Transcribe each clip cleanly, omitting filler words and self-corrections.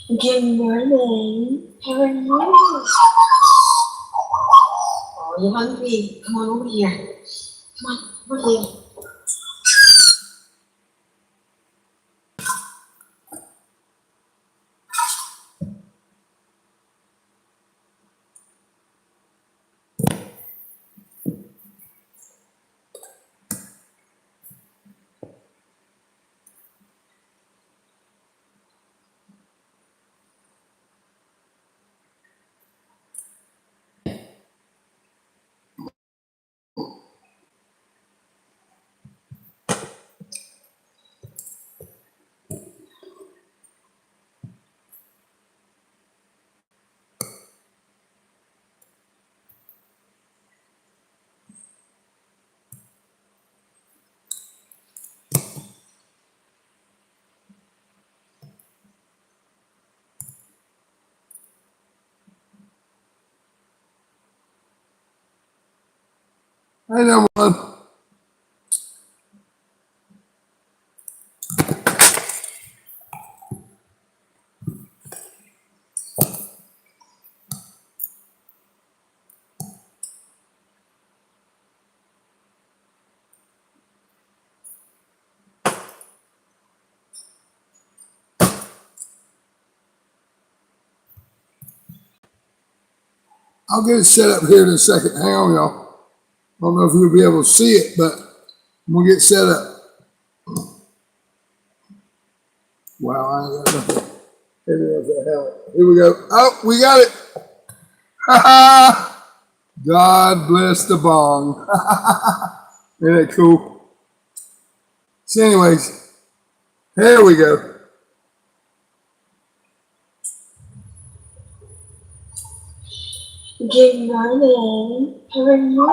Good morning. How are you? Oh, you hungry? Come on over here. Come on, over here. Hey there, one. I'll get it set up here in a second. Hang on, y'all. I don't know if you'll be able to see it, but I'm gonna get set up. Wow, I ain't got nothing. Maybe that's the hell. Here we go. Oh, we got it. Ha ha! God bless the bong. Isn't that cool? So, anyways, here we go. Good morning. How are you?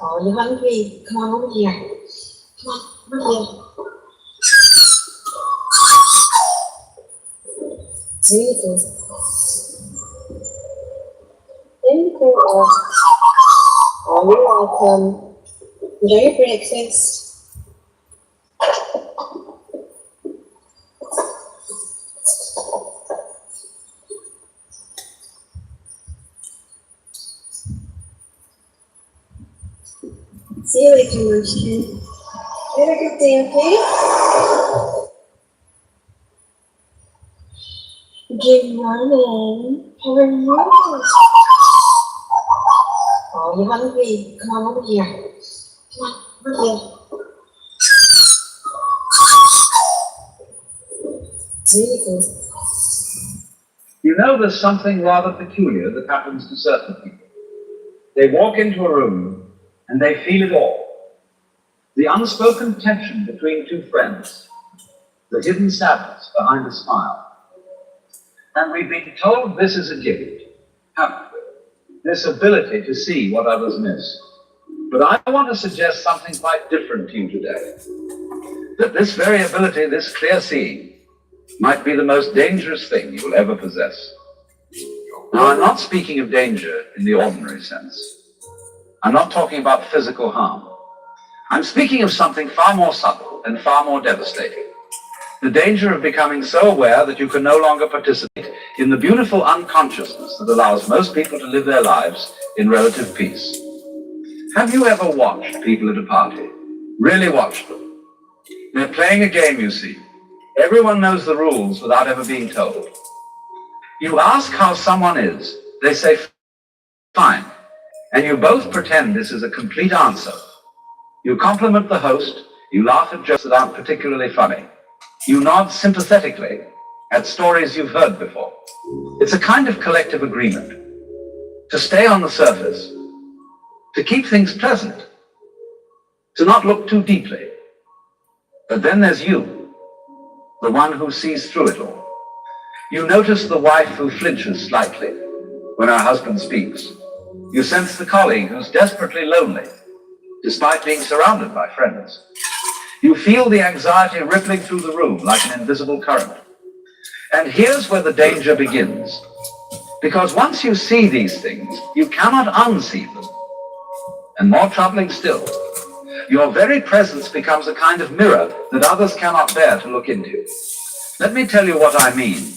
Oh, you hungry? Come on over here. Come on, over here. Really good. Thank you. Oh, you're welcome. Enjoy your breakfast. See you later, Munchkin. Have a good day, okay? Good morning. How are you? Oh, you hungry? Come on over here. Come on, over here. Really good. You know, there's something rather peculiar that happens to certain people. They walk into a room and they feel it all. The unspoken tension between two friends, the hidden sadness behind a smile. And we've been told this is a gift, haven't we? This ability to see what others miss. But I want to suggest something quite different to you today. That this very ability, this clear seeing, might be the most dangerous thing you will ever possess. Now, I'm not speaking of danger in the ordinary sense. I'm not talking about physical harm. I'm speaking of something far more subtle and far more devastating. The danger of becoming so aware that you can no longer participate in the beautiful unconsciousness that allows most people to live their lives in relative peace. Have you ever watched people at a party? Really watched them? They're playing a game, you see. Everyone knows the rules without ever being told. You ask how someone is, they say, fine. And you both pretend this is a complete answer. You compliment the host, you laugh at jokes that aren't particularly funny. You nod sympathetically at stories you've heard before. It's a kind of collective agreement to stay on the surface, to keep things pleasant, to not look too deeply. But then there's you, the one who sees through it all. You notice the wife who flinches slightly when her husband speaks. You sense the colleague who's desperately lonely, despite being surrounded by friends. You feel the anxiety rippling through the room like an invisible current. And here's where the danger begins. Because once you see these things, you cannot unsee them. And more troubling still, your very presence becomes a kind of mirror that others cannot bear to look into. Let me tell you what I mean.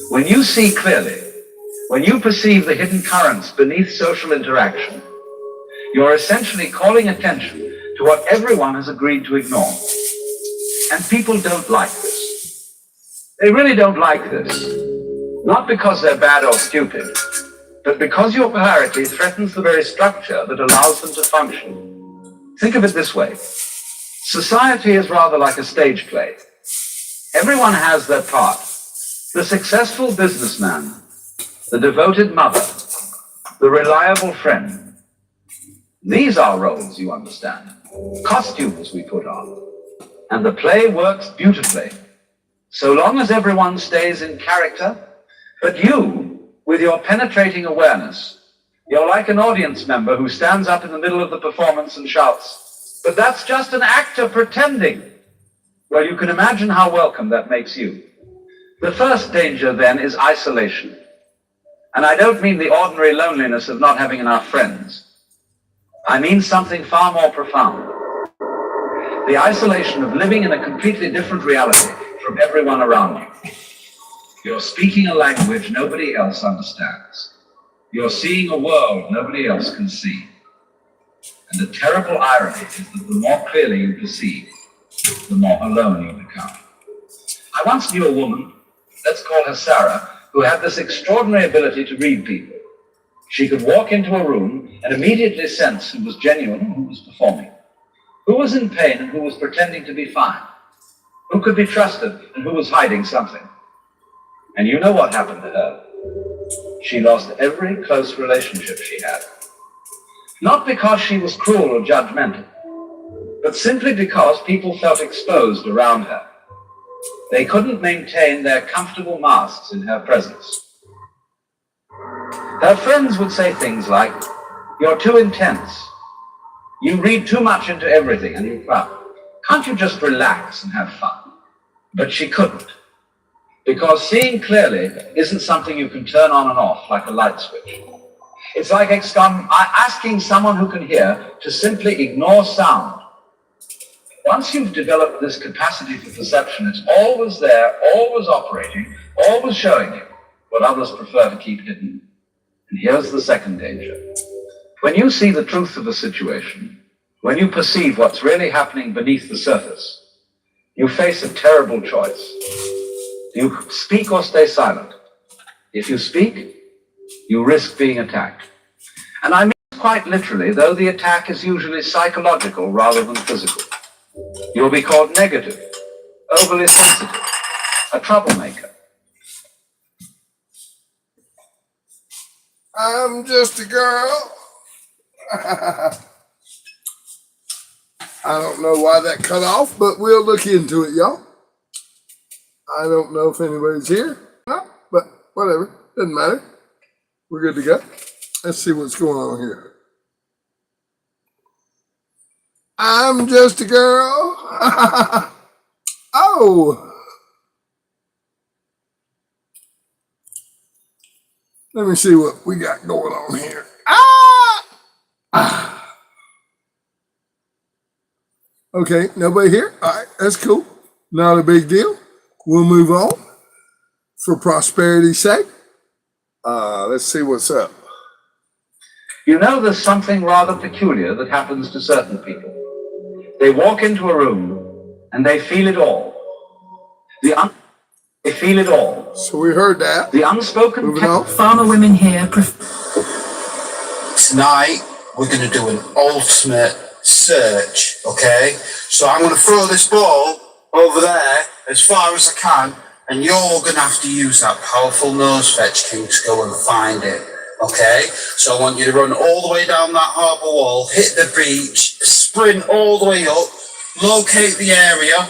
When you see clearly, when you perceive the hidden currents beneath social interaction, you're essentially calling attention to what everyone has agreed to ignore. And people don't like this. They really don't like this. Not because they're bad or stupid, but because your polarity threatens the very structure that allows them to function. Think of it this way. Society is rather like a stage play. Everyone has their part. The successful businessman, the devoted mother, the reliable friend. These are roles, you understand. Costumes we put on. And the play works beautifully, so long as everyone stays in character. But you, with your penetrating awareness, you're like an audience member who stands up in the middle of the performance and shouts, "But that's just an actor pretending." Well, you can imagine how welcome that makes you. The first danger, then, is isolation. And I don't mean the ordinary loneliness of not having enough friends. I mean something far more profound. The isolation of living in a completely different reality from everyone around you. You're speaking a language nobody else understands. You're seeing a world nobody else can see. And the terrible irony is that the more clearly you perceive, the more alone you become. I once knew a woman, let's call her Sarah, who had this extraordinary ability to read people. She could walk into a room and immediately sense who was genuine and who was performing, who was in pain and who was pretending to be fine, who could be trusted and who was hiding something. And you know what happened to her? She lost every close relationship she had. Not because she was cruel or judgmental, but simply because people felt exposed around her. They couldn't maintain their comfortable masks in her presence. Her friends would say things like, "You're too intense. You read too much into everything and you frown. Can't you just relax and have fun?" But she couldn't. Because seeing clearly isn't something you can turn on and off like a light switch. It's like asking someone who can hear to simply ignore sound. Once you've developed this capacity for perception, it's always there, always operating, always showing you what others prefer to keep hidden. And here's the second danger. When you see the truth of a situation, when you perceive what's really happening beneath the surface, you face a terrible choice. Do you speak or stay silent? If you speak, you risk being attacked. And I mean quite literally, though the attack is usually psychological rather than physical. You'll be called negative, overly sensitive, a troublemaker. I'm just a girl. I don't know why that cut off, but we'll look into it, y'all. I don't know if anybody's here, but whatever, doesn't matter. We're good to go. Let's see what's going on here. I'm just a girl. Oh. Let me see what we got going on here. Okay, nobody here? All right, that's cool. Not a big deal. We'll move on for prosperity's sake. Let's see what's up. You know, there's something rather peculiar that happens to certain people. They walk into a room and they feel it all. They feel it all. So we heard that. The unspoken Moving on. Farmer women here. Tonight, we're going to do an ultimate search, okay? So I'm going to throw this ball over there as far as I can, and you're going to have to use that powerful nose fetch king to go and find it, okay? So I want you to run all the way down that harbour wall, hit the beach, sprint all the way up, locate the area,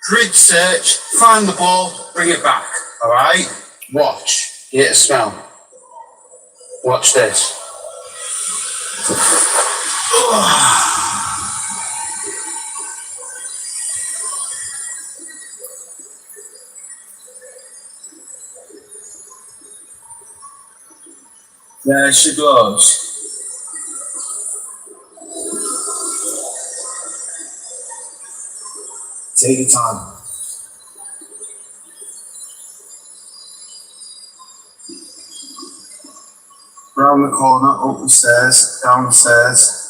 grid search, find the ball, bring it back, all right? Watch. Get a smell. Watch this. There she goes. Take your time. Round the corner, up the stairs, down the stairs.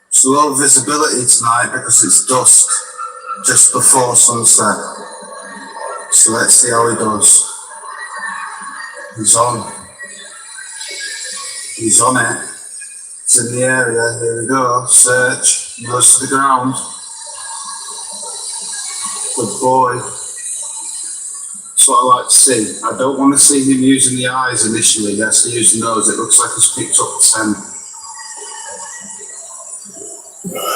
It's low visibility tonight because it's dusk, just before sunset. So let's see how he does. He's on. He's on it. It's in the area. Here we go. Search. He goes to the ground. Good boy. That's what I like to see. I don't want to see him using the eyes initially. He has to use the nose. It looks like he's picked up the scent.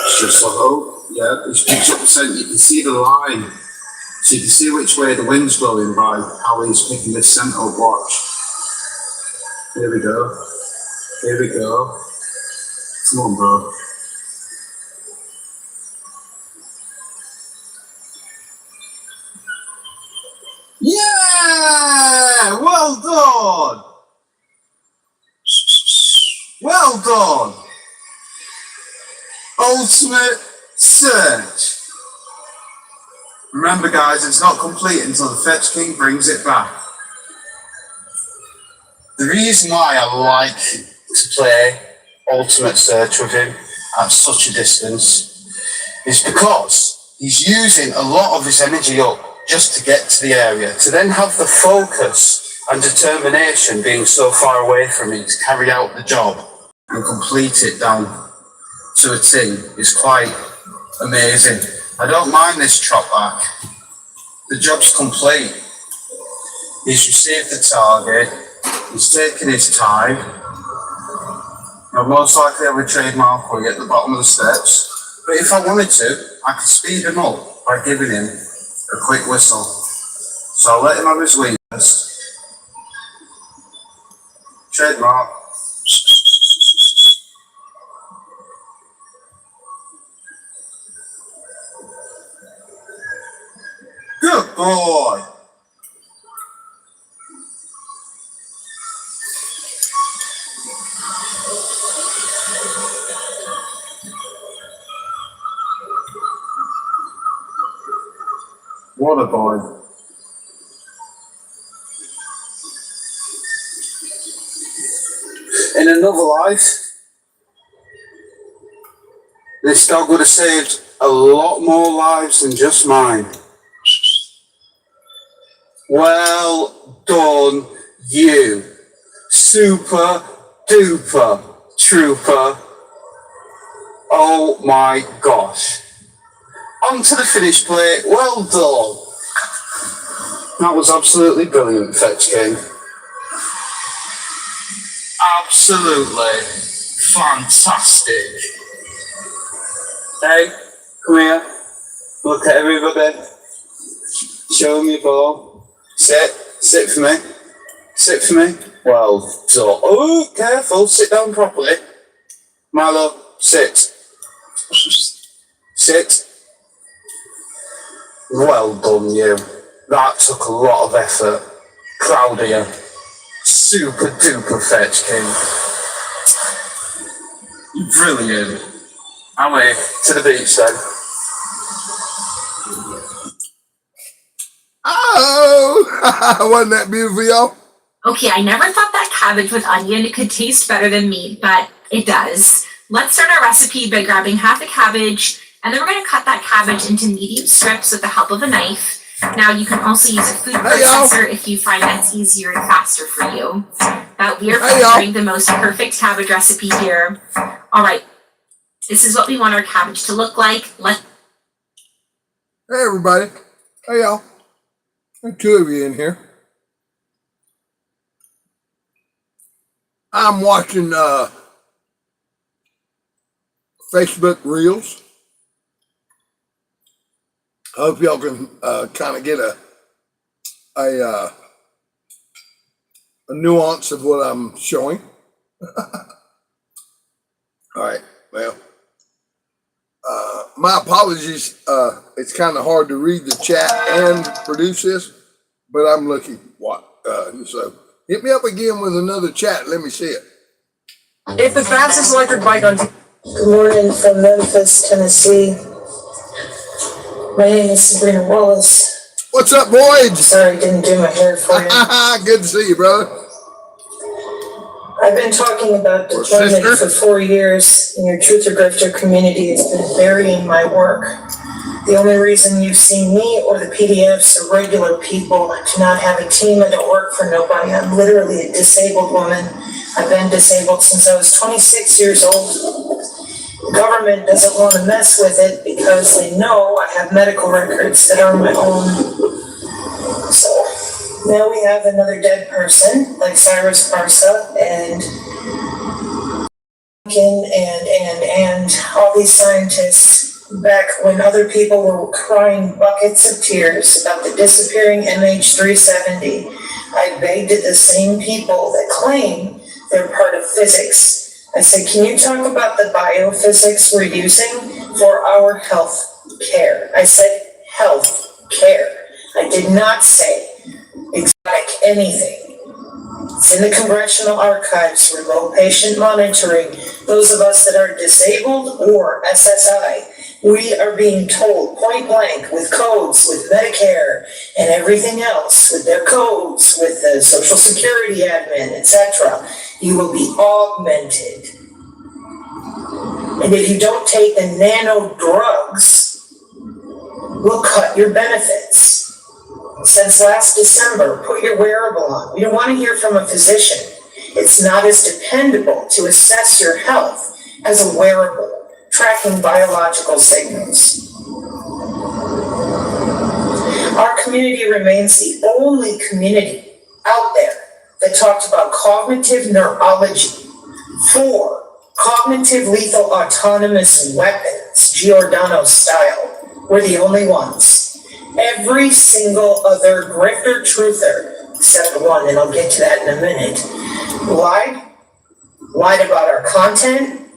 It's just like, oh, yeah, he's picked up the scent. You can see the line. So you can see which way the wind's blowing by how he's picking this scent up. Watch. Here we go. Here we go. Come on, bro. Yeah! Well done! Well done! Ultimate search. Remember, guys, it's not complete until the Fetch King brings it back. The reason why I like to play Ultimate Search with him at such a distance is because he's using a lot of his energy up just to get to the area, to then have the focus and determination being so far away from me to carry out the job and complete it down to a T is quite amazing. I don't mind this trot back. The job's complete. He's received the target. He's taken his time. Now, most likely I would trademark or at the bottom of the steps. But if I wanted to, I could speed him up by giving him a quick whistle. So I'll let him have his wing first. Trademark. Good boy. What a boy. In another life, this dog would have saved a lot more lives than just mine. Well done, you. Super duper trooper. Oh my gosh. Onto the finish plate. Well done. That was absolutely brilliant, Fetch King. Absolutely fantastic. Hey, come here. Look at everybody. Show me your ball. Sit for me. Sit for me. Well done. Oh, careful. Sit down properly. Milo, sit. Sit. Well done, you. That took a lot of effort. Proud of you. Super duper Fetch King. Brilliant. Away to the beach then. Oh, wasn't that beautiful, y'all? Okay, I never thought that cabbage with onion could taste better than meat, but it does. Let's start our recipe by grabbing half a cabbage, and then we're going to cut that cabbage into medium strips with the help of a knife. Now, you can also use a food processor if you find that's easier and faster for you. But we are preparing the most perfect cabbage recipe here. All right, this is what we want our cabbage to look like. Hey, everybody. Hey, y'all. There are two of you in here. I'm watching Facebook Reels. I hope y'all can kind of get a nuance of what I'm showing. All right, well, my apologies. It's kind of hard to read the chat and produce this. but I'm looking. What? So hit me up again with another chat. Let me see it. It's the fastest electric bike on. Good morning from Memphis, Tennessee. My name is Sabrina Wallace. What's up, boys? Sorry I didn't do my hair for you. Good to see you, brother. I've been talking about Or deployment sister. for 4 years in your Truth or Grifter community. It's been burying my work. The only reason you've seen me or the PDFs or regular people to not have a team. I don't work for nobody. I'm literally a disabled woman. I've been disabled since I was 26 years old. The government doesn't want to mess with it because they know I have medical records that are my own. So now we have another dead person like Cyrus Parsa and all these scientists back when other people were crying buckets of tears about the disappearing MH370. I begged the same people that claim they're part of physics. I said, can you talk about the biophysics we're using for our health care? I said health care. I did not say exotic anything. It's in the Congressional Archives, remote patient monitoring. Those of us that are disabled or SSI, we are being told point blank with codes, with Medicare and everything else, with their codes, with the Social Security admin, etc. You will be augmented. And if you don't take the nano drugs, we'll cut your benefits. Since last December, put your wearable on. We don't want to hear from a physician. It's not as dependable to assess your health as a wearable, tracking biological signals. Our community remains the only community out there that talked about cognitive neurology for cognitive lethal autonomous weapons, Giordano style. We're the only ones. Every single other grifter truther, except one, and I'll get to that in a minute, lied about our content,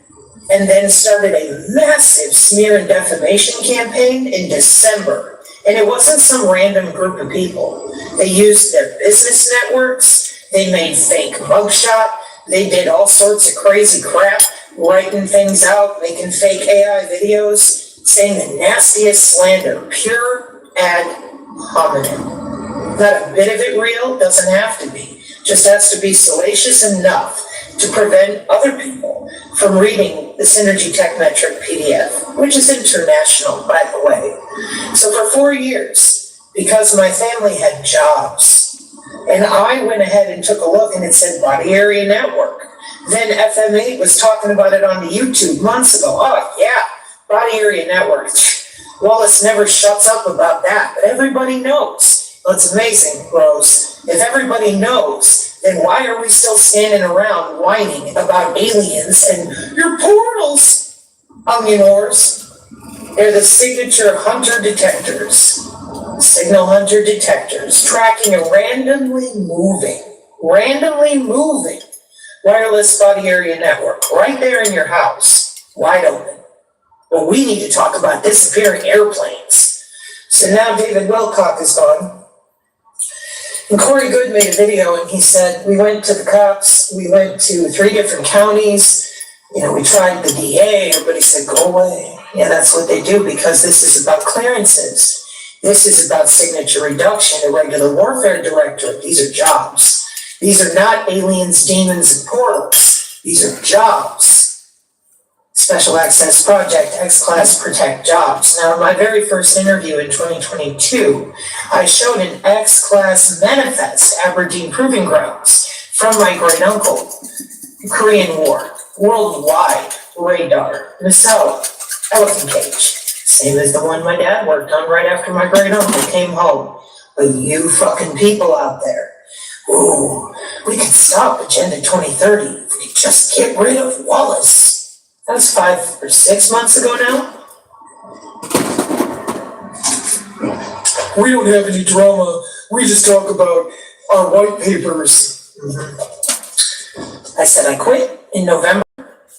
and then started a massive smear and defamation campaign in December. And it wasn't some random group of people. They used their business networks, they made fake mugshot, they did all sorts of crazy crap, writing things out, making fake AI videos, saying the nastiest slander, pure ad hominem. Not a bit of it real, doesn't have to be. Just has to be salacious enough to prevent other people from reading the Synergy Tech Metric PDF, which is international, by the way. So for 4 years, because my family had jobs, and I went ahead and took a look and it said Body Area Network. Then FM8 was talking about it on the YouTube months ago. Oh yeah, Body Area Network. Wallace never shuts up about that, but everybody knows. Well, it's amazing, bros. If everybody knows, then why are we still standing around whining about aliens and your portals, onion whores? They're the signature hunter detectors, signal hunter detectors, tracking a randomly moving wireless body area network right there in your house, wide open. Well, we need to talk about disappearing airplanes. So now David Wilcock is gone. And Corey Good made a video and he said, we went to the cops, we went to 3 different counties, we tried the DA, everybody said, go away. Yeah, that's what they do because this is about clearances. This is about signature reduction, irregular warfare directorate. These are jobs. These are not aliens, demons, and portals. These are jobs. Special Access Project, X-Class Protect Jobs. Now, in my very first interview in 2022, I showed an X-Class manifest, Aberdeen Proving Grounds, from my great uncle. Korean War, worldwide radar, Misawa, elephant cage. Same as the one my dad worked on right after my great uncle came home. But you fucking people out there, ooh, we could stop Agenda 2030 if we could just get rid of Wallace. That was 5 or 6 months ago now. We don't have any drama. We just talk about our white papers. I said I quit in November.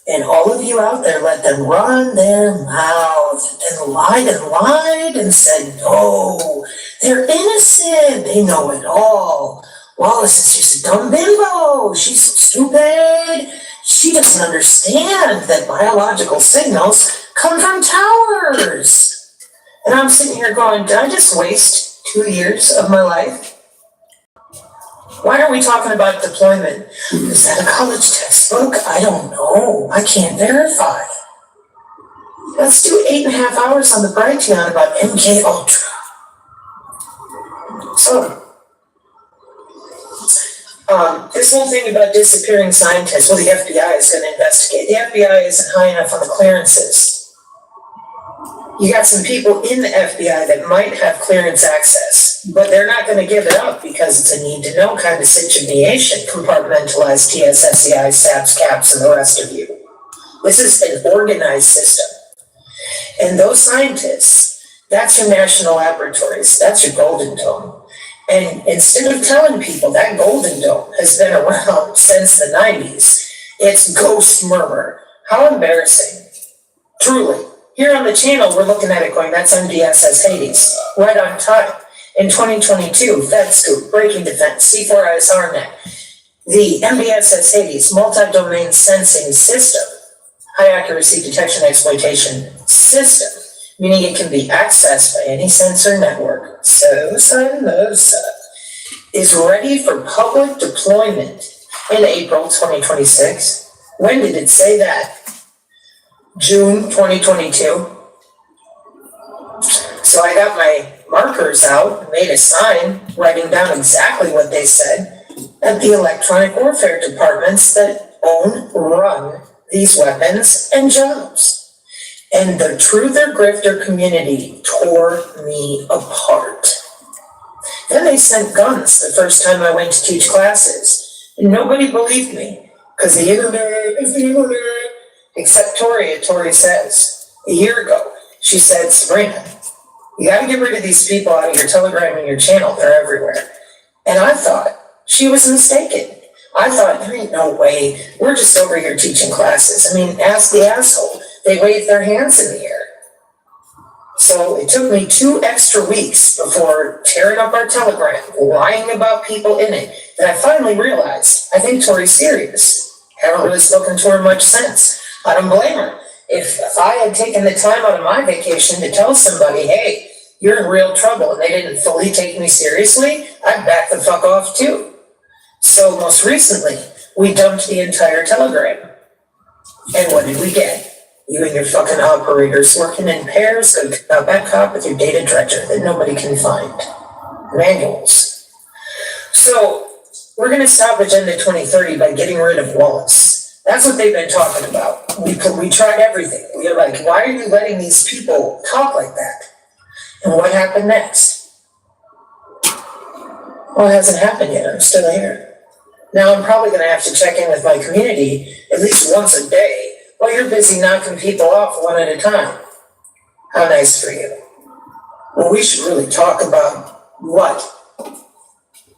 And all of you out there let them run their mouth and lied and said, no, they're innocent. They know it all. Wallace is just a dumb bimbo. She's so stupid. She doesn't understand that biological signals come from towers. And I'm sitting here going, did I just waste 2 years of my life? Why are we talking about deployment? Is that a college textbook? I don't know. I can't verify. Let's do 8.5 hours on the Brighteon about MK Ultra. So, this whole thing about disappearing scientists, well, the FBI is going to investigate. The FBI isn't high enough on the clearances. You got some people in the FBI that might have clearance access, but they're not going to give it up because it's a need-to-know kind of situation, compartmentalized TSSCI, SAPS, CAPS, and the rest of you. This is an organized system. And those scientists, that's your national laboratories, that's your Golden Dome. And instead of telling people that Golden Dome has been around since the 90s, it's ghost murmur. How embarrassing. Truly. Here on the channel, we're looking at it going, that's MDSS Hades, right on time. In 2022, FedScoop, Breaking Defense, C4ISRNet, the MDSS Hades, multi-domain sensing system, high accuracy detection exploitation system, meaning it can be accessed by any sensor network, is ready for public deployment in April 2026. When did it say that? June 2022. So I got my markers out, made a sign, writing down exactly what they said at the electronic warfare departments that run these weapons and jobs. And the truther grifter community tore me apart. Then they sent guns the first time I went to teach classes. And nobody believed me, because the internet is the internet. Except Tori says, a year ago, she said, Sabrina, you gotta get rid of these people out of your Telegram and your channel, they're everywhere. And I thought she was mistaken. I thought, there ain't no way, we're just over here teaching classes. I mean, ask the asshole, they wave their hands in the air. So it took me 2 extra weeks before tearing up our Telegram, lying about people in it, that I finally realized, I think Tori's serious. Haven't really spoken to her much since. I don't blame her. If I had taken the time out of my vacation to tell somebody, hey, you're in real trouble, and they didn't fully take me seriously, I'd back the fuck off too. So most recently, we dumped the entire Telegram. And what did we get? You and your fucking operators working in pairs, go cop back cop with your data dredger that nobody can find. Manuals. So we're going to stop Agenda 2030 by getting rid of Wallace. That's what they've been talking about. We tried everything. We were like, why are you letting these people talk like that? And what happened next? Well, it hasn't happened yet. I'm still here. Now I'm probably going to have to check in with my community at least once a day while you're busy knocking people off one at a time. How nice for you. Well, we should really talk about what?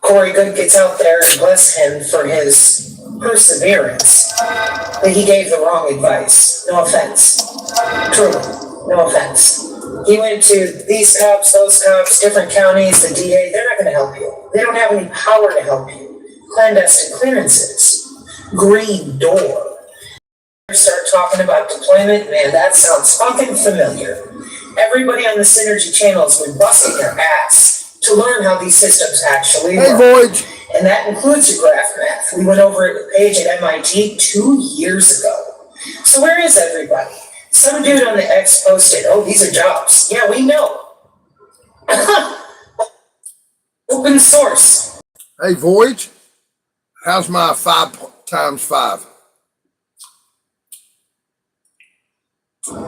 Corey Good gets out there, and bless him for his perseverance, but he gave the wrong advice. No offense. Truly, no offense. He went to these cops, those cops, different counties, the DA, they're not going to help you. They don't have any power to help you. Clandestine clearances. Green door. Start talking about deployment, man, that sounds fucking familiar. Everybody on the Synergy channels was busting their ass to learn how these systems actually work. Voyage. And that includes your graph math. We went over it with Paige at MIT 2 years ago. So where is everybody? Some dude on the X posted, oh, these are jobs. Yeah, we know. Open source. Hey, Voyage, how's my 5 times 5?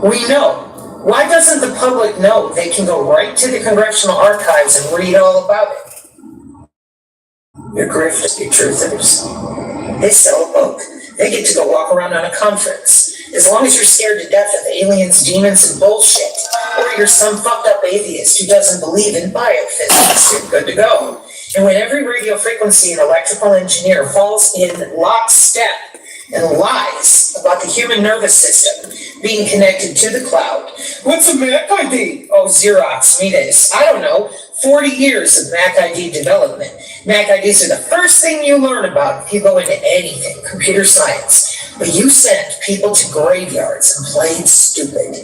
We know. Why doesn't the public know they can go right to the Congressional Archives and read all about it? Your grifters, your truthers. They sell a book. They get to go walk around on a conference. As long as you're scared to death of aliens, demons, and bullshit, or you're some fucked up atheist who doesn't believe in biophysics, you're good to go. And when every radio frequency and electrical engineer falls in lockstep and lies about the human nervous system being connected to the cloud. What's a Mac ID? Oh, Xerox, me this. I don't know. 40 years of Mac ID development. Mac IDs are the first thing you learn about if you go into anything, computer science. But you sent people to graveyards and played stupid.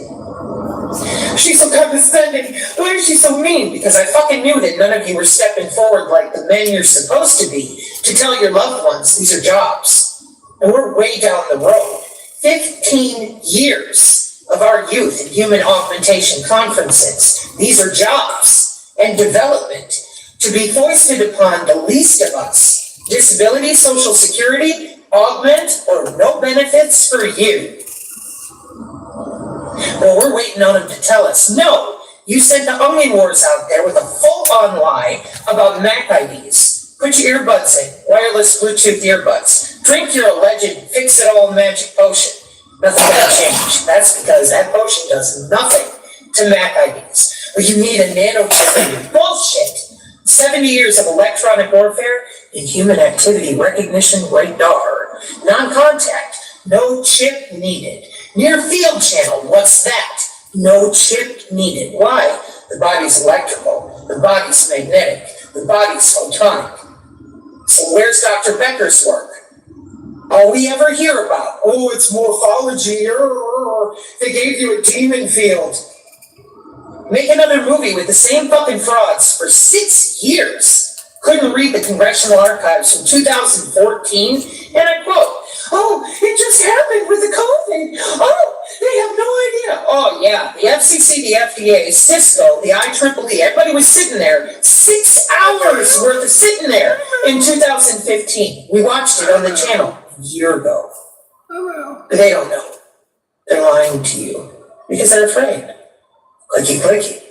She's so condescending. Why is she so mean? Because I fucking knew that none of you were stepping forward like the men you're supposed to be to tell your loved ones these are jobs. And we're way down the road. 15 years of our youth in human augmentation conferences. These are jobs and development to be foisted upon the least of us. Disability, Social Security, augment, or no benefits for you. Well, we're waiting on them to tell us. No, you sent the onion wars out there with a full-on lie about Mac IDs. Put your earbuds in, wireless Bluetooth earbuds. Drink your alleged fix-it-all magic potion. Nothing gonna change. That's because that potion does nothing to Mac IDs. But you need a nanochip in your bullshit. 70 years of electronic warfare and human activity recognition radar. Non-contact, no chip needed. Near field channel, what's that? No chip needed. Why? The body's electrical, the body's magnetic, the body's photonic. So where's Dr. Becker's work? All we ever hear about, oh, it's morphology, or they gave you a demon field. Make another movie with the same fucking frauds for 6 years. Couldn't read the Congressional Archives from 2014, and I quote, oh, it just happened with the COVID. Oh, they have no idea. Oh, yeah, the FCC, the FDA, Cisco, the IEEE, everybody was sitting there, 6 hours worth of sitting there in 2015. We watched it on the channel a year ago. But they don't know. They're lying to you because they're afraid. Clicky, clicky.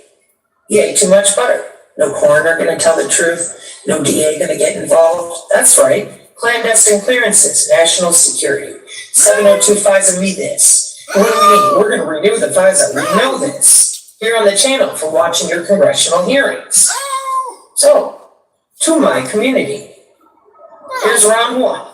You ate too much butter. No coroner gonna tell the truth. No DA gonna get involved. That's right. Clandestine clearances, national security. 702 FISA me this. What do you mean? We're gonna renew the FISA. We know this. Here on the channel for watching your congressional hearings. So, to my community. Here's round one.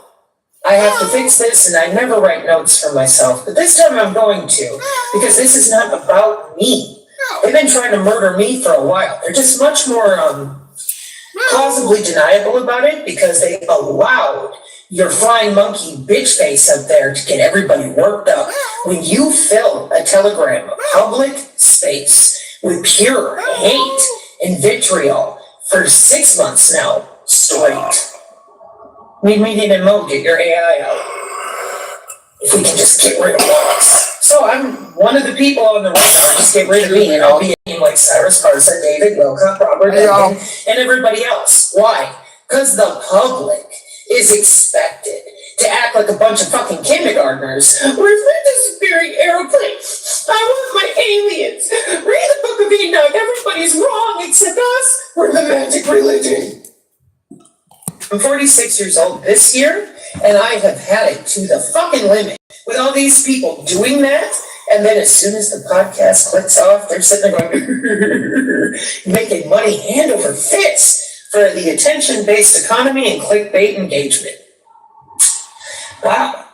I have to fix this, and I never write notes for myself, but this time I'm going to, because this is not about me. They've been trying to murder me for a while. They're just much more plausibly deniable about it because they allowed your flying monkey bitch face up there to get everybody worked up. When you fill a telegram of public space with pure hate and vitriol for 6 months now straight. We need to know, get your AI out. If we can just get rid of us. So I'm one of the people on the radar. Just get rid of me, and I'll be like Cyrus Parsa, David Wilcock, Robert Duncan, and everybody else. Why? Because the public is expected to act like a bunch of fucking kindergartners. Where's my disappearing airplane? I want my aliens. Read the Book of Enoch. Everybody's wrong except us. We're the magic religion. I'm 46 years old this year, and I have had it to the fucking limit with all these people doing that. And then as soon as the podcast clicks off, they're sitting there going, making money hand over fist for the attention-based economy and clickbait engagement. Wow.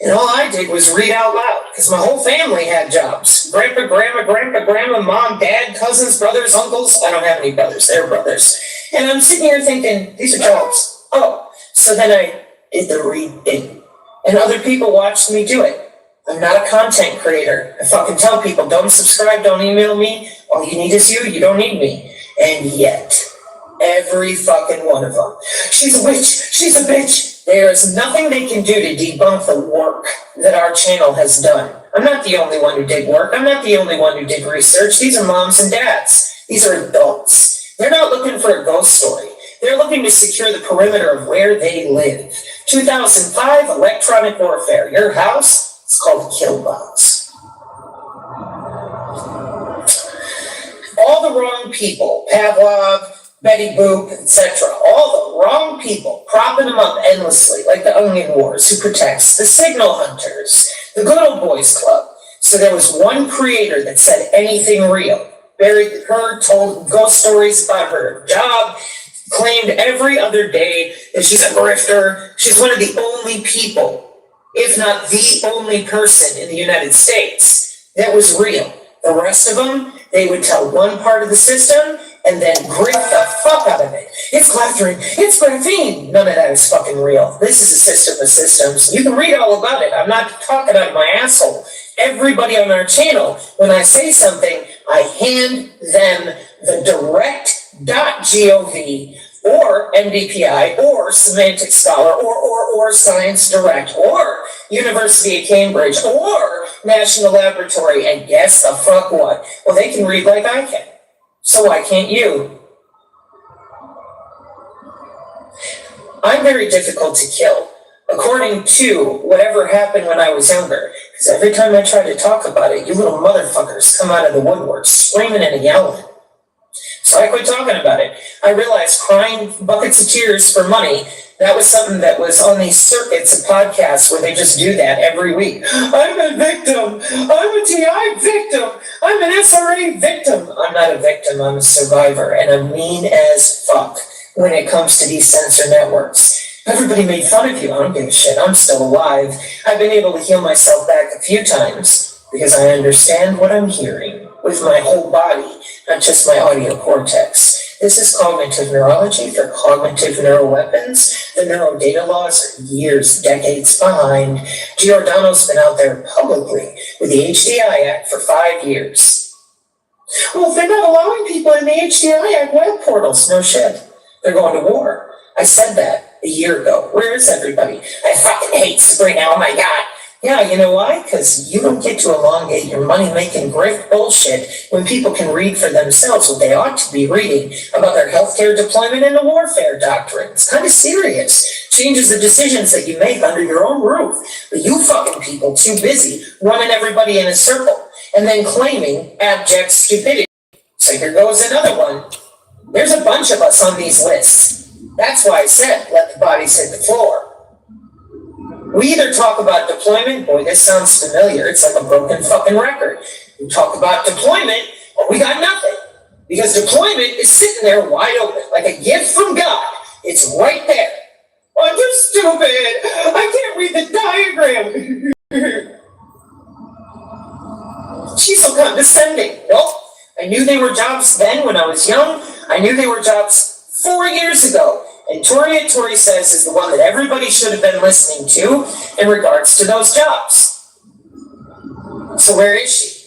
And all I did was read out loud, because my whole family had jobs. Grandpa, grandma, mom, dad, cousins, brothers, uncles. I don't have any brothers, they're brothers. And I'm sitting here thinking, these are jobs. Oh, so then I did the reading. And other people watched me do it. I'm not a content creator. I fucking tell people, don't subscribe, don't email me. All you need is you don't need me. And yet, every fucking one of them. She's a witch, she's a bitch. There is nothing they can do to debunk the work that our channel has done. I'm not the only one who did work. I'm not the only one who did research. These are moms and dads. These are adults. They're not looking for a ghost story. They're looking to secure the perimeter of where they live. 2005, electronic warfare. Your house, it's called kill box. All the wrong people, Pavlov, Betty Boop, etc. All the wrong people, propping them up endlessly, like the Onion Wars, who protects the signal hunters, the Good Old Boys Club. So there was one creator that said anything real, buried her, told ghost stories about her job, claimed every other day that she's a grifter. She's one of the only people if not the only person in the United States that was real. The rest of them, they would tell one part of the system and then grift the fuck out of it. It's clathrin, it's graphene. None of that is fucking real. This is a system of systems. You can read all about it. I'm not talking out of my asshole. Everybody on our channel, when I say something, I hand them the direct.gov or NDPI or Semantic Scholar or Science Direct or University of Cambridge or National Laboratory, and guess the fuck what? Well, they can read like I can. So why can't you? I'm very difficult to kill, according to whatever happened when I was younger. Because every time I try to talk about it, you little motherfuckers come out of the woodwork screaming and yelling. So I quit talking about it. I realized crying buckets of tears for money, that was something that was on these circuits of podcasts where they just do that every week. I'm a victim. I'm a TI victim. I'm an SRA victim. I'm not a victim. I'm a survivor. And I'm mean as fuck when it comes to these censor networks. Everybody made fun of you. I don't give a shit. I'm still alive. I've been able to heal myself back a few times because I understand what I'm hearing with my whole body, not just my audio cortex. This is cognitive neurology for cognitive neuroweapons. The neurodata laws are years, decades behind. Giordano's been out there publicly with the HDI Act for 5 years. Well, if they're not allowing people in the HDI Act web portals, no shit. They're going to war. I said that a year ago. Where is everybody? I fucking hate Sabrina, oh my God. Yeah, you know why? Because you don't get to elongate your money-making grift bullshit when people can read for themselves what they ought to be reading about their healthcare deployment and the warfare doctrine. It's kind of serious. Changes the decisions that you make under your own roof. But you fucking people too busy running everybody in a circle and then claiming abject stupidity. So here goes another one. There's a bunch of us on these lists. That's why I said, let the bodies hit the floor. We either talk about deployment, boy, this sounds familiar, it's like a broken fucking record. We talk about deployment, but we got nothing. Because deployment is sitting there wide open, like a gift from God. It's right there. Oh, you're stupid. I can't read the diagram. She's so condescending. Nope. I knew they were jobs then when I was young. I knew they were jobs 4 years ago. And Tori says is the one that everybody should have been listening to in regards to those jobs. So where is she?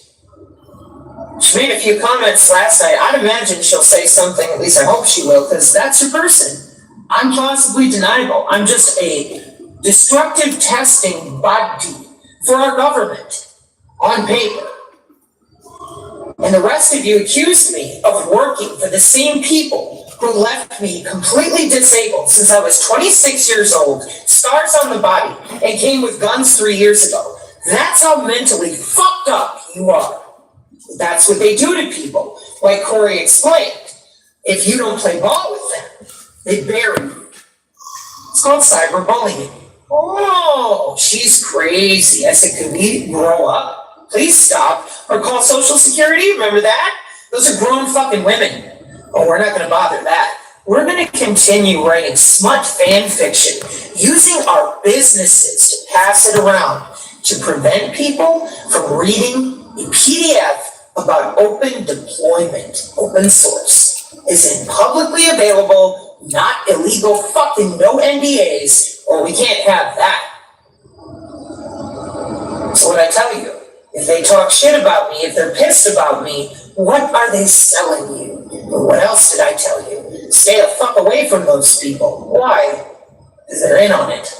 She made a few comments last night. I'd imagine she'll say something, at least I hope she will, because that's her person. I'm plausibly deniable. I'm just a destructive testing body for our government on paper. And the rest of you accused me of working for the same people who left me completely disabled since I was 26 years old, scars on the body, and came with guns 3 years ago. That's how mentally fucked up you are. That's what they do to people. Like Corey explained, if you don't play ball with them, they bury you. It's called cyberbullying. Oh, she's crazy. I said, can we grow up? Please stop. Or call Social Security, remember that? Those are grown fucking women. Oh, we're not going to bother that. We're going to continue writing smut fan fiction, using our businesses to pass it around to prevent people from reading a PDF about open deployment. Open source is in publicly available, not illegal, fucking no NDAs, or we can't have that. So what I tell you, if they talk shit about me, if they're pissed about me, what are they selling you? Or what else did I tell you? Stay the fuck away from those people. Why? Because they're in on it.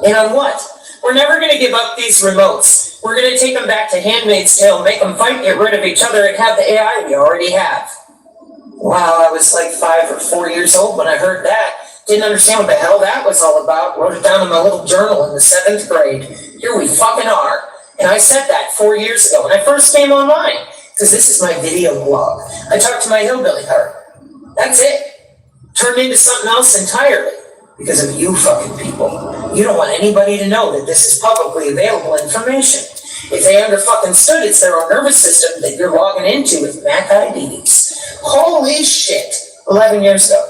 In on what? We're never going to give up these remotes. We're going to take them back to Handmaid's Tale, make them fight, get rid of each other, and have the AI we already have. Wow, I was like 5 or 4 years old when I heard that. Didn't understand what the hell that was all about. Wrote it down in my little journal in the 7th grade. Here we fucking are. And I said that 4 years ago when I first came online. Because this is my video blog. I talked to my hillbilly heart. That's it. Turned into something else entirely. Because of you fucking people. You don't want anybody to know that this is publicly available information. If they under fucking stood, it's their own nervous system that you're logging into with Mac IDs. Holy shit. 11 years ago.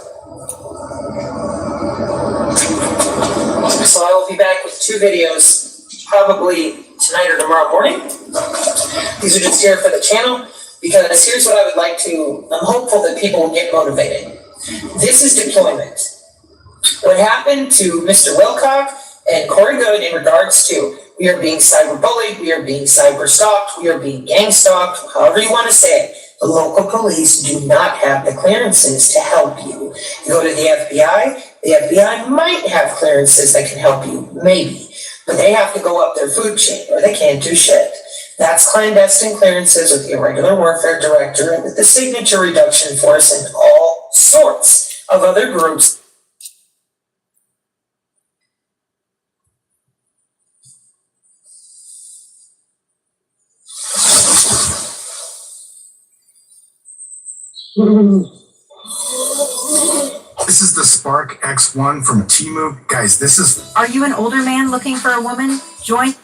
So I will be back with 2 videos probably tonight or tomorrow morning. These are just here for the channel, because here's what I would like to, I'm hopeful that people will get motivated. This is deployment. What happened to Mr. Wilcock and Corey Good in regards to we are being cyberbullied, we are being cyber stalked, we are being gang stalked, however you want to say it. The local police do not have the clearances to help you. You go to the FBI might have clearances that can help you, maybe. But they have to go up their food chain or they can't do shit. That's clandestine clearances with the Irregular Warfare Director and with the Signature Reduction Force and all sorts of other groups. This is the Spark X1 from Temu. Guys, this is... Are you an older man looking for a woman? Join.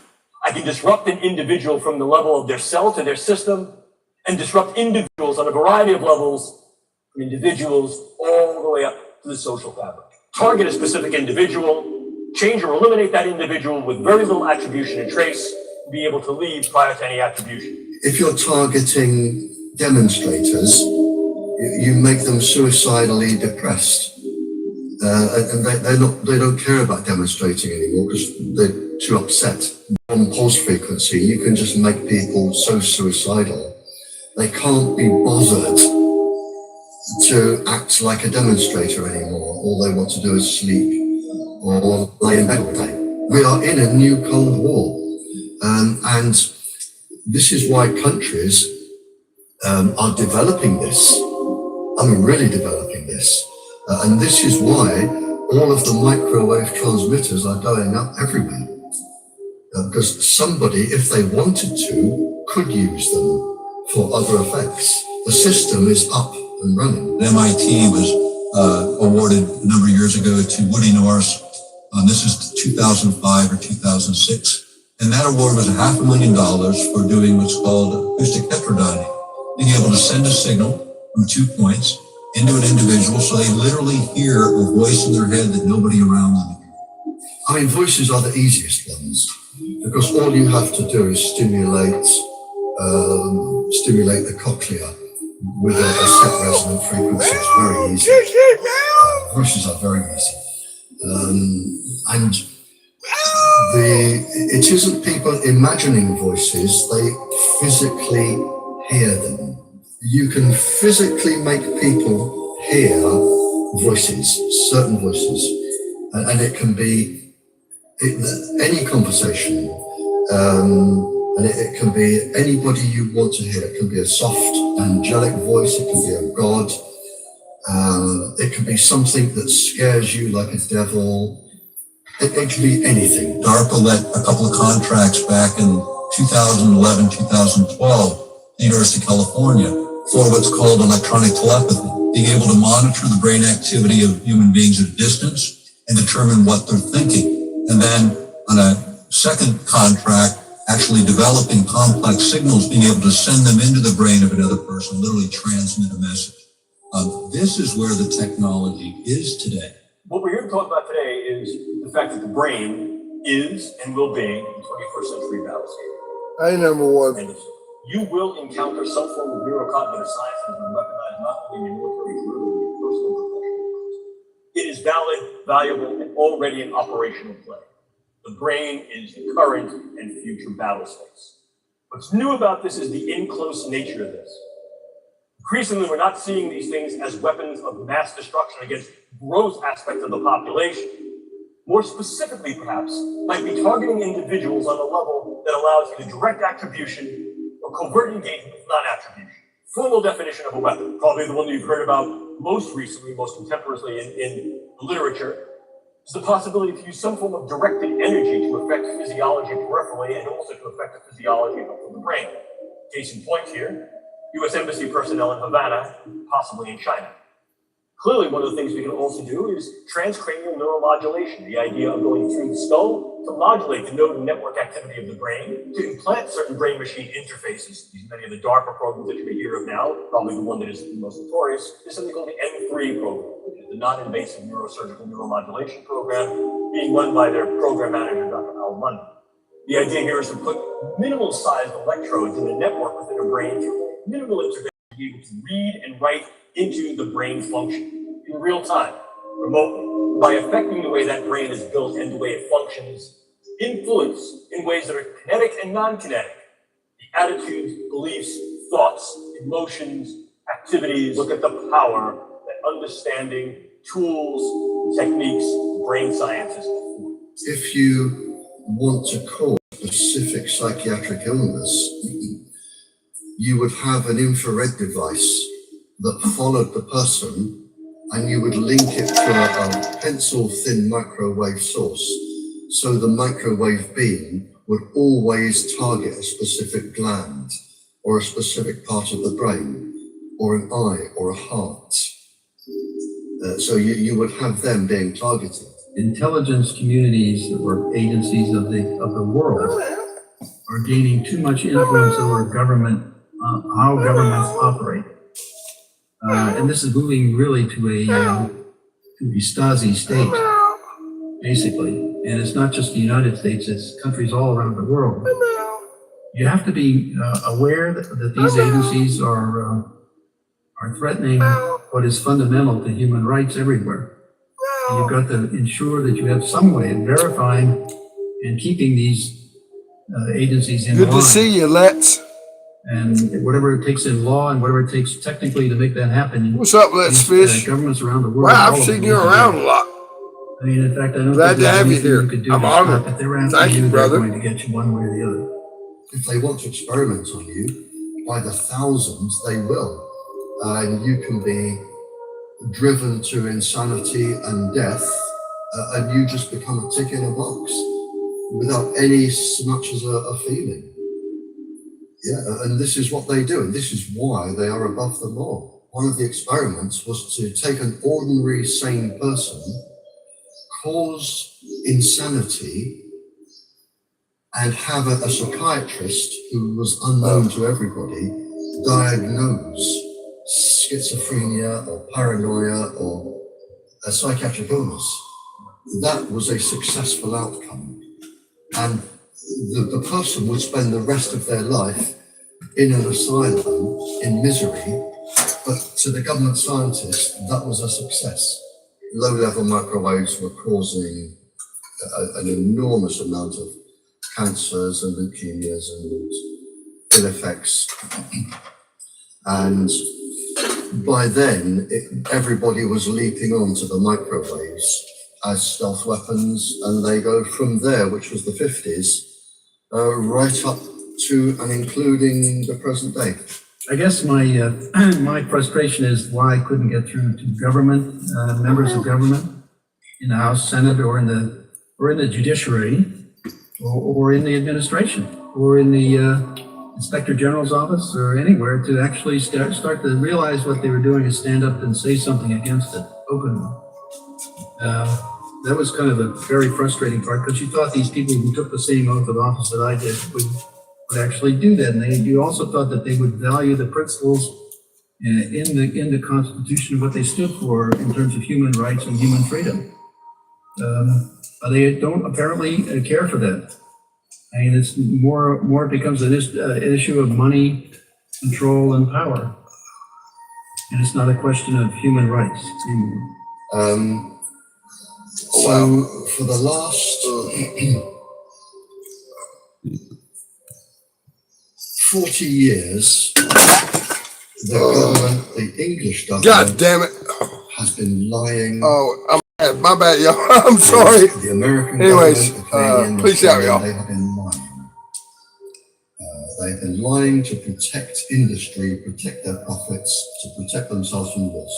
I can disrupt an individual from the level of their cell to their system and disrupt individuals on a variety of levels, from individuals all the way up to the social fabric. Target a specific individual, change or eliminate that individual with very little attribution and trace, be able to leave prior to any attribution. If you're targeting demonstrators, you make them suicidally depressed. And they don't care about demonstrating anymore because they're too upset. On pulse frequency, you can just make people so suicidal. They can't be bothered to act like a demonstrator anymore. All they want to do is sleep or lay in bed all day. We are in a new Cold War. And this is why countries are developing this. I mean, really developing this. And this is why all of the microwave transmitters are going up everywhere. Because somebody, if they wanted to, could use them for other effects. The system is up and running. MIT was awarded a number of years ago to Woody Norris. This is 2005 or 2006. And that award was $500,000 for doing what's called acoustic heterodyning, being able to send a signal from 2 points into an individual so they literally hear a voice in their head that nobody around them hears. I mean, voices are the easiest ones because all you have to do is stimulate the cochlea with a set resonant frequency. It's very easy. Voices are very easy. And it isn't people imagining voices, they physically hear them. You can physically make people hear voices, certain voices, and it can be any conversation, and it can be anybody you want to hear. It can be a soft, angelic voice, it can be a god, it can be something that scares you like a devil, it can be anything. DARPA let a couple of contracts back in 2011, 2012, the University of California, for what's called electronic telepathy, being able to monitor the brain activity of human beings at a distance and determine what they're thinking. And then on a second contract, actually developing complex signals, being able to send them into the brain of another person, literally transmit a message. This is where the technology is today. What we're here to talk about today is the fact that the brain is and will be a 21st century battlefield. Hey, number one. You will encounter some form of neurocognitive science that has been recognized not only in military career, but in personal and professional lives. It is valid, valuable, and already in operational play. The brain is the current and future battle space. What's new about this is the in-close nature of this. Increasingly, we're not seeing these things as weapons of mass destruction against gross aspects of the population. More specifically, perhaps, might be targeting individuals on a level that allows you to direct attribution or covert engagement with non-attribution. Formal definition of a weapon, probably the one that you've heard about most recently, most contemporaneously in literature, is the possibility to use some form of directed energy to affect physiology peripherally and also to affect the physiology of the brain. Case in point here, U.S. Embassy personnel in Havana, possibly in China. Clearly, one of the things we can also do is transcranial neuromodulation, the idea of going through the skull to modulate the node and network activity of the brain, to implant certain brain-machine interfaces. Many of the DARPA programs that you may hear of now, probably the one that is the most notorious, is something called the M3 program, which is the non-invasive neurosurgical neuromodulation program, being run by their program manager, Dr. Al Mundy. The idea here is to put minimal sized electrodes in the network within a brain through minimal intervention to be able to read and write into the brain function in real time, remotely, by affecting the way that brain is built and the way it functions, influence in ways that are kinetic and non-kinetic. The attitudes, beliefs, thoughts, emotions, activities. Look at the power that understanding, tools, techniques, brain sciences. If you want to cause specific psychiatric illness, you would have an infrared device that followed the person, and you would link it to a pencil-thin microwave source. So the microwave beam would always target a specific gland or a specific part of the brain or an eye or a heart. So you would have them being targeted. Intelligence communities or agencies of the world are gaining too much influence over government, how governments operate. And this is moving really to a Stasi state, basically. And it's not just the United States, it's countries all around the world. You have to be aware that these agencies are threatening what is fundamental to human rights everywhere. And you've got to ensure that you have some way of verifying and keeping these agencies in line. Good to see you, Lex. And whatever it takes in law and whatever it takes technically to make that happen. What's up, Let's Fish? Governments around the world. Wow, I've seen you around a lot. I mean, in fact, I don't Glad think to have you here. you could do I'm to honored. stop it. They're after Thank you, brother. They're going to get you one way or the other. If they want to experiment on you, by the thousands, they will. And you can be driven to insanity and death, and you just become a tick in a box without any so much as a feeling. Yeah, and this is what they do, and this is why they are above the law. One of the experiments was to take an ordinary sane person, cause insanity, and have a psychiatrist who was unknown to everybody diagnose schizophrenia or paranoia or a psychiatric illness. That was a successful outcome. And the person would spend the rest of their life in an asylum in misery, but to the government scientists, that was a success. Low-level microwaves were causing an enormous amount of cancers and leukemias and ill effects. And by then, everybody was leaping onto the microwaves as stealth weapons, and they go from there, which was the 50s, right up to and including the present day. I guess my my frustration is why I couldn't get through to government, members of government in the House, Senate, or in the judiciary, or in the administration, or in the Inspector General's office, or anywhere, to actually start to realize what they were doing and stand up and say something against it openly. That was kind of a very frustrating part, because you thought these people who took the same oath of office that I did would actually do that, and you also thought that they would value the principles in the Constitution of what they stood for in terms of human rights and human freedom. They don't apparently care for that. I mean, it's more becomes an issue of money, control, and power, and it's not a question of human rights anymore. So for the last 40 years, the government, the English government, God damn it, has been lying. Oh, my bad, y'all. I'm sorry. The American Anyways, government, the Canadian, please out, y'all. they have been lying. They have been lying to protect industry, protect their profits, to protect themselves from this.